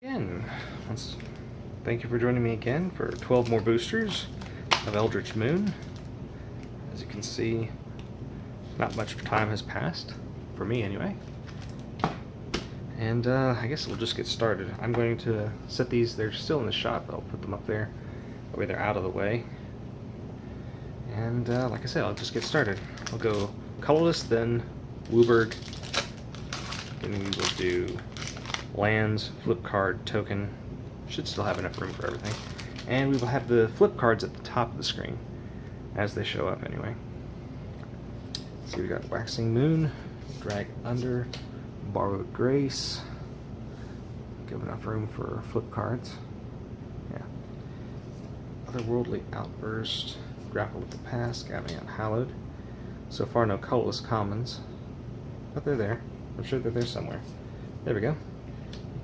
Again, thank you for joining me again for 12 more boosters of Eldritch Moon. As you can see, not much time has passed, for me anyway. And I guess we'll just get started. I'm going to set these, they're still in the shop, but I'll put them up there. That way they're out of the way. And like I said, I'll just get started. I'll go colorless, then Wooburg, then we will do lands, flip card, token. Should still have enough room for everything. And we will have the flip cards at the top of the screen as they show up anyway. So we got Waxing Moon, Drag Under, Borrowed Grace. Give enough room for flip cards. Yeah. Otherworldly Outburst, Grapple with the Past, Scavenging Unhallowed. So far no colorless commons, but they're there. I'm sure they're there somewhere. There we go.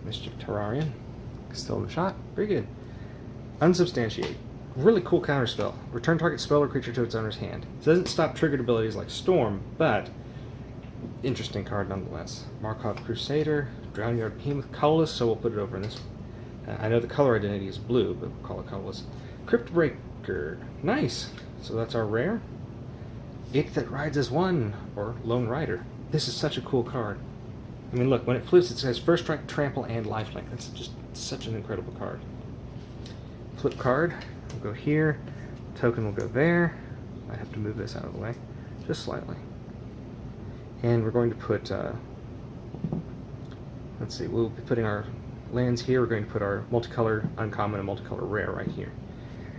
Mischief Terrarian, still in the shot. Very good. Unsubstantiate. Really cool counterspell. Return target spell or creature to its owner's hand. It doesn't stop triggered abilities like Storm, but interesting card nonetheless. Markov Crusader, Drownyard Behemoth, colorless, so we'll put it over in this. I know the color identity is blue, but we'll call it colorless. Crypt Breaker. Nice. So that's our rare. It That Rides as One, or Lone Rider. This is such a cool card. I mean, look, when it flips, it says First Strike, Trample, and Lifelink. That's just such an incredible card. Flip card will go here. Token will go there. I have to move this out of the way, just slightly. And we're going to put, let's see, we'll be putting our lands here. We're going to put our multicolor uncommon and multicolor rare right here.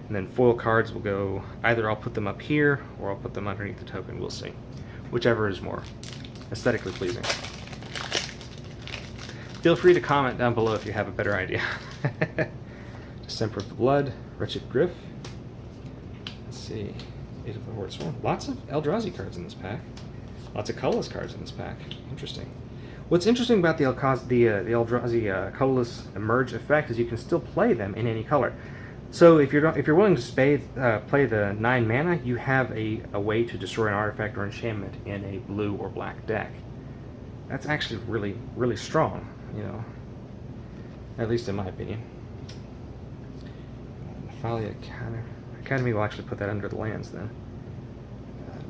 And then foil cards will go, either I'll put them up here, or I'll put them underneath the token. We'll see. Whichever is more aesthetically pleasing. Feel free to comment down below if you have a better idea. Distemper of the Blood, Wretched Griff. Let's see, Eight of the Horde Swarm. Lots of Eldrazi cards in this pack. Lots of colorless cards in this pack. Interesting. What's interesting about the Eldrazi colorless emerge effect is you can still play them in any color. So if you're willing to play the 9 mana, you have a way to destroy an artifact or enchantment in a blue or black deck. That's actually really, really strong, you know, at least in my opinion. Nephalia Academy will actually put that under the lands then.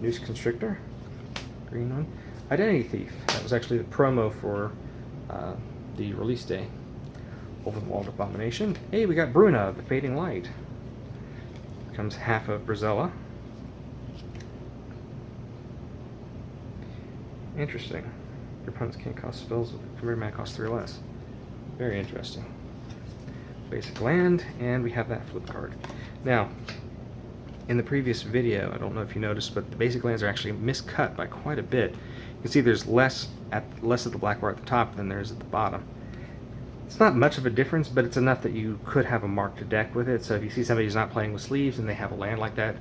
Noose Constrictor, green one. Identity Thief, that was actually the promo for the release day. Overwalled Abomination. Hey, we got Bruna, the Fading Light. Becomes half of Brazella. Interesting. Your opponents can't cast spells from your mana cost 3 or less. Very interesting. Basic land, and we have that flip card. Now, in the previous video, I don't know if you noticed, but the basic lands are actually miscut by quite a bit. You can see there's less of the black bar at the top than there is at the bottom. It's not much of a difference, but it's enough that you could have a marked deck with it. So if you see somebody who's not playing with sleeves and they have a land like that,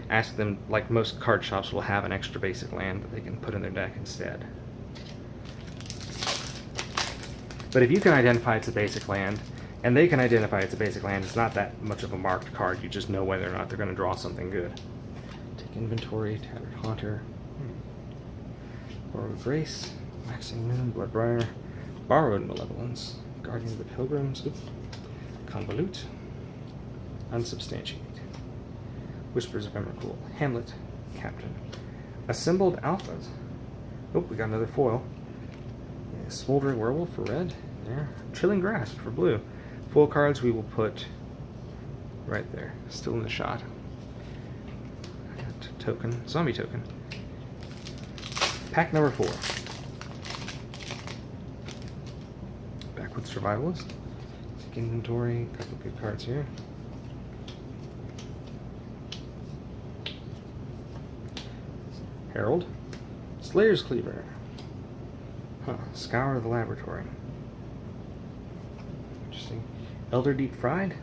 ask them, like most card shops will have an extra basic land that they can put in their deck instead. But if you can identify it's a basic land, and they can identify it's a basic land, it's not that much of a marked card. You just know whether or not they're going to draw something good. Take Inventory, Tattered Haunter, Borrowed Grace, Waxing Moon, Bloodbriar, Borrowed Malevolence, Guardian of the Pilgrims, Convolute, Unsubstantiate, Whispers of Emrakul, Hamlet, Captain, Assembled Alphas. Oh, we got another foil. Yeah, Smoldering Werewolf for red, there. Chilling Grasp for blue. Foil cards we will put right there, still in the shot. Token, Zombie Token. Pack number 4. With Survivalist. Take Inventory, a couple of good cards here. Herald. Slayer's Cleaver. Scour the Laboratory. Interesting. Elder Deep Fried.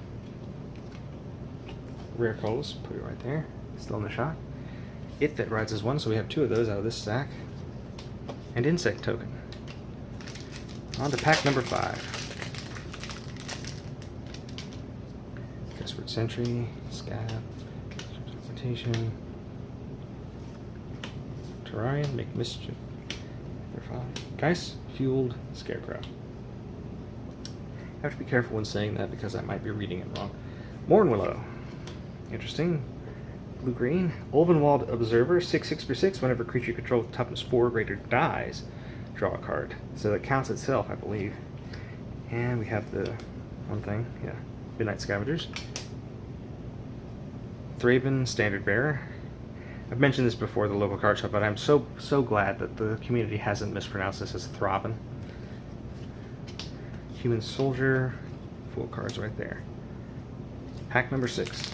Rare colors, put it right there. Still in the shot. It That Rides as One, so we have 2 of those out of this stack. And Insect Token. On to pack number 5. Desperate Sentry, Scab, Interpretation, Terrarian, Make Mischief. Geist Fueled Scarecrow. have to be careful when saying that because I might be reading it wrong. Mornwillow. Interesting. Blue-green. Ulvenwald Observer, 6/6 for 6. Whenever a creature you control with toughness 4 or greater dies, draw a card. So that counts itself, I believe. And we have the one thing, yeah. Midnight Scavengers. Thraben Standard Bearer. I've mentioned this before, the local card shop, but I'm so glad that the community hasn't mispronounced this as Thraben. Human Soldier. Full cards right there. Pack number 6.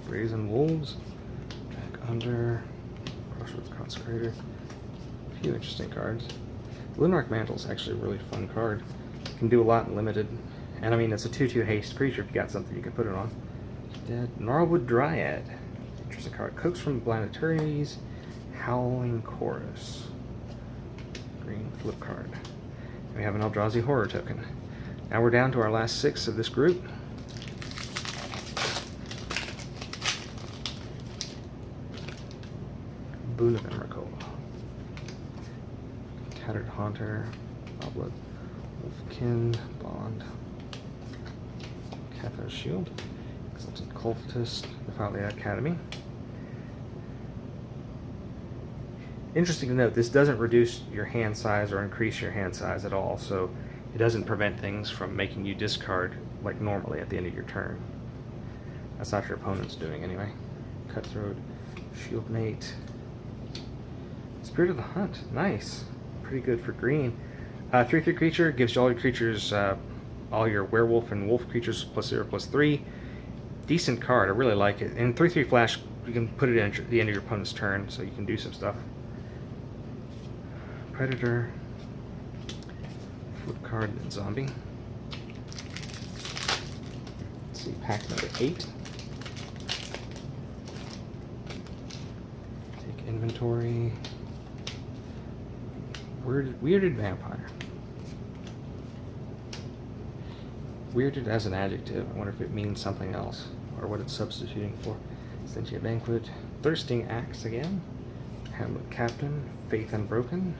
Brazen Wolves. Back under. Crossroads Consecrator. A few interesting cards. Linmark Mantle is actually a really fun card. Can do a lot in limited. And I mean, it's a 2/2 haste creature if you got something you can put it on. Dead. Gnarlwood Dryad. Interesting card. Coax from the Blind Eternities. Howling Chorus. Green flip card. We have an Eldrazi Horror token. Now we're down to our last 6 of this group. Boon of Emrakul. Tattered Haunter. Oblet. Wolfkin. Bond. Cathar Shield. Exalted Cultist. The Falia Academy. Interesting to note, this doesn't reduce your hand size or increase your hand size at all, so it doesn't prevent things from making you discard like normally at the end of your turn. That's not your opponent's doing anyway. Cutthroat, Shieldmate, Spirit of the Hunt, nice. Pretty good for green. 3/3 creature, gives you all your creatures, all your werewolf and wolf creatures +0/+3. Decent card, I really like it. And 3/3 flash, you can put it in at the end of your opponent's turn, so you can do some stuff. Predator, flip card, and zombie. Let's see, pack number 8. Take inventory. Weirded Vampire. Weirded as an adjective. I wonder if it means something else, or what it's substituting for. Sentient Banquet. Thirsting Axe again. Hamlet Captain. Faith Unbroken.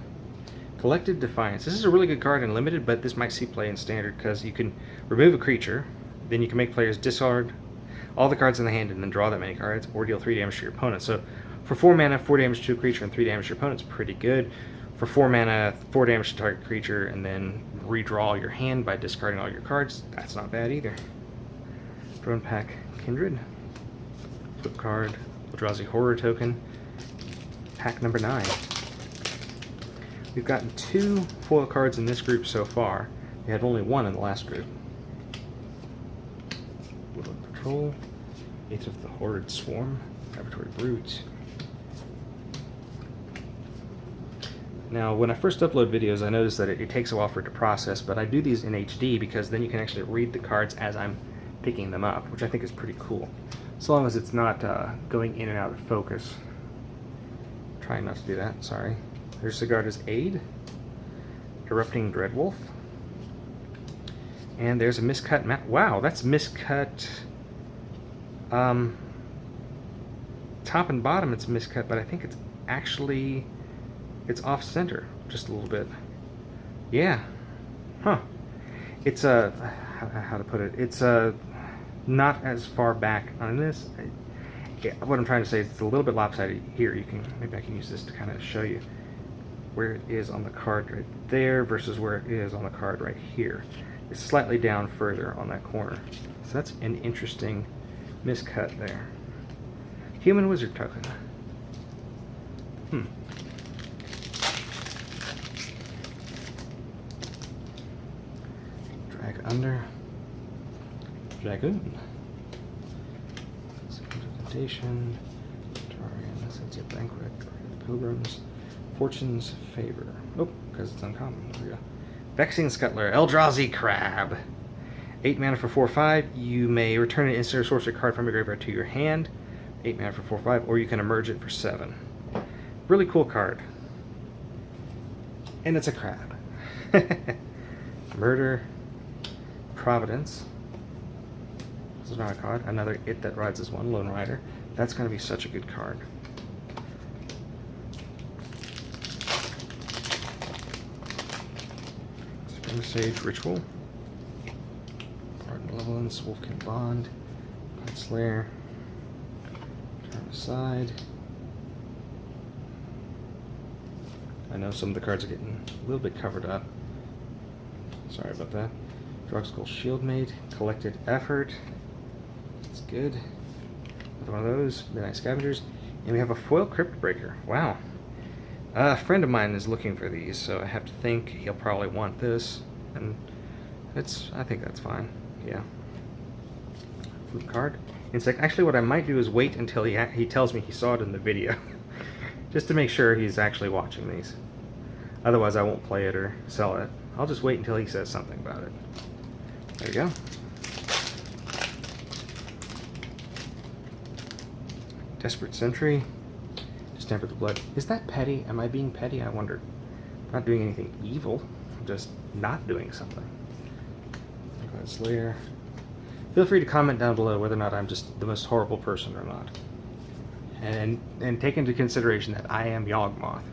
Collected Defiance. This is a really good card in limited, but this might see play in standard because you can remove a creature, then you can make players discard all the cards in the hand and then draw that many cards, or deal 3 damage to your opponent. So for 4 mana, 4 damage to a creature and 3 damage to your opponent is pretty good. For 4 mana, 4 damage to target creature, and then redraw your hand by discarding all your cards, that's not bad either. Drone Pack Kindred. Flip card, Eldrazi Horror token. Pack number 9. We've gotten 2 foil cards in this group so far. We had only 1 in the last group. Woodland Patrol, Eighth of the Horrid Swarm, Laboratory Brute. Now, when I first upload videos, I noticed that it takes a while for it to process, but I do these in HD because then you can actually read the cards as I'm picking them up, which I think is pretty cool. So long as it's not going in and out of focus. Trying not to do that, sorry. There's Sigarda's Aid, Erupting Dreadwolf, and there's a miscut map. Wow, that's miscut. Top and bottom it's miscut, but I think it's actually, it's off center just a little bit. Yeah, huh. It's how to put it? It's not as far back on this. What I'm trying to say is it's a little bit lopsided here. You can, maybe I can use this to kind of show you where it is on the card right there versus where it is on the card right here. It's slightly down further on that corner. So that's an interesting miscut there. Human Wizard token. Drag under. Dragoon. Invitation. Tarian. Sentient Banquet. Pilgrims. Fortune's Favor. Oh, because it's uncommon. There we go. Vexing Scuttler. Eldrazi Crab. 8 mana for 4/5. You may return an instant or sorcery card from your graveyard to your hand. 8 mana for 4/5, or you can emerge it for 7. Really cool card. And it's a crab. Murder. Providence. This is not a card. Another It That Rides as One. Lone Rider. That's going to be such a good card. Sage Ritual. Pardon Malevolence, Wolfkin Bond, Blood Slayer. Turn aside. I know some of the cards are getting a little bit covered up. Sorry about that. Drugskull Shieldmate, Collected Effort. That's good. Another one of those. Midnight Scavengers. And we have a foil Crypt Breaker. Wow. A friend of mine is looking for these, so I have to think he'll probably want this. And I think that's fine. Yeah. Flip card. Insect. Actually, what I might do is wait until he tells me he saw it in the video. Just to make sure he's actually watching these. Otherwise, I won't play it or sell it. I'll just wait until he says something about it. There you go. Desperate Sentry. Distemper the Blood. Is that petty? Am I being petty? I wonder. I'm not doing anything evil. I'm just not doing something. Slayer. Feel free to comment down below whether or not I'm just the most horrible person or not. And take into consideration that I am Yawgmoth.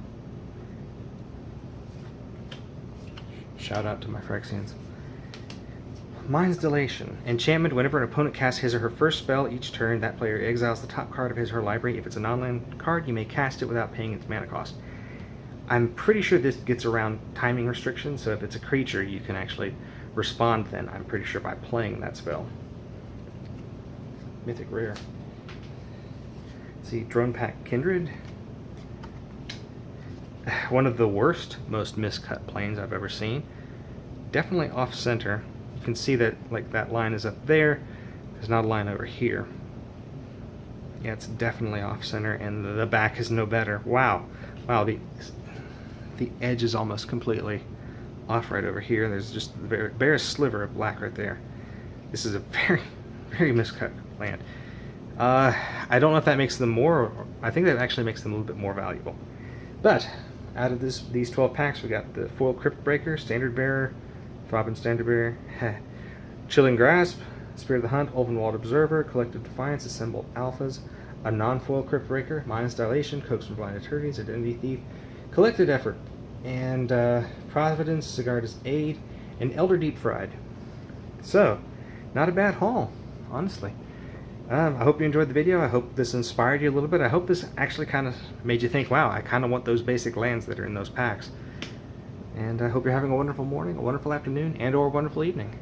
Shout out to my Phyrexians. Mind's Dilation. Enchantment. Whenever an opponent casts his or her first spell each turn, that player exiles the top card of his or her library. If it's a non-land card, you may cast it without paying its mana cost. I'm pretty sure this gets around timing restrictions, so if it's a creature, you can actually respond then, I'm pretty sure, by playing that spell. Mythic Rare. Let's see, Drone Pack Kindred. One of the worst, most miscut planes I've ever seen. Definitely off-center. You can see that, like, that line is up there. There's not a line over here. Yeah, it's definitely off-center, and the back is no better. Wow. Wow, the edge is almost completely off right over here. There's just the barest sliver of black right there. This is a very, very miscut land. I don't know if that makes them more, I think that actually makes them a little bit more valuable. But out of these 12 packs, we got the Foil Crypt Breaker, Standard Bearer, Throbbing Standard Bearer, Chilling Grasp, Spirit of the Hunt, Ulvenwald Observer, Collective Defiance, Assembled Alphas, a non-foil Crypt Breaker, Mind's Dilation, Coax from Blind Eternities, Identity Thief, Collected Effort, and Providence, Sigarda's Aid, and Elder Deep Fried. So, not a bad haul, honestly. I hope you enjoyed the video. I hope this inspired you a little bit. I hope this actually kind of made you think, wow, I kind of want those basic lands that are in those packs. And I hope you're having a wonderful morning, a wonderful afternoon, and or a wonderful evening.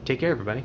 Take care, everybody.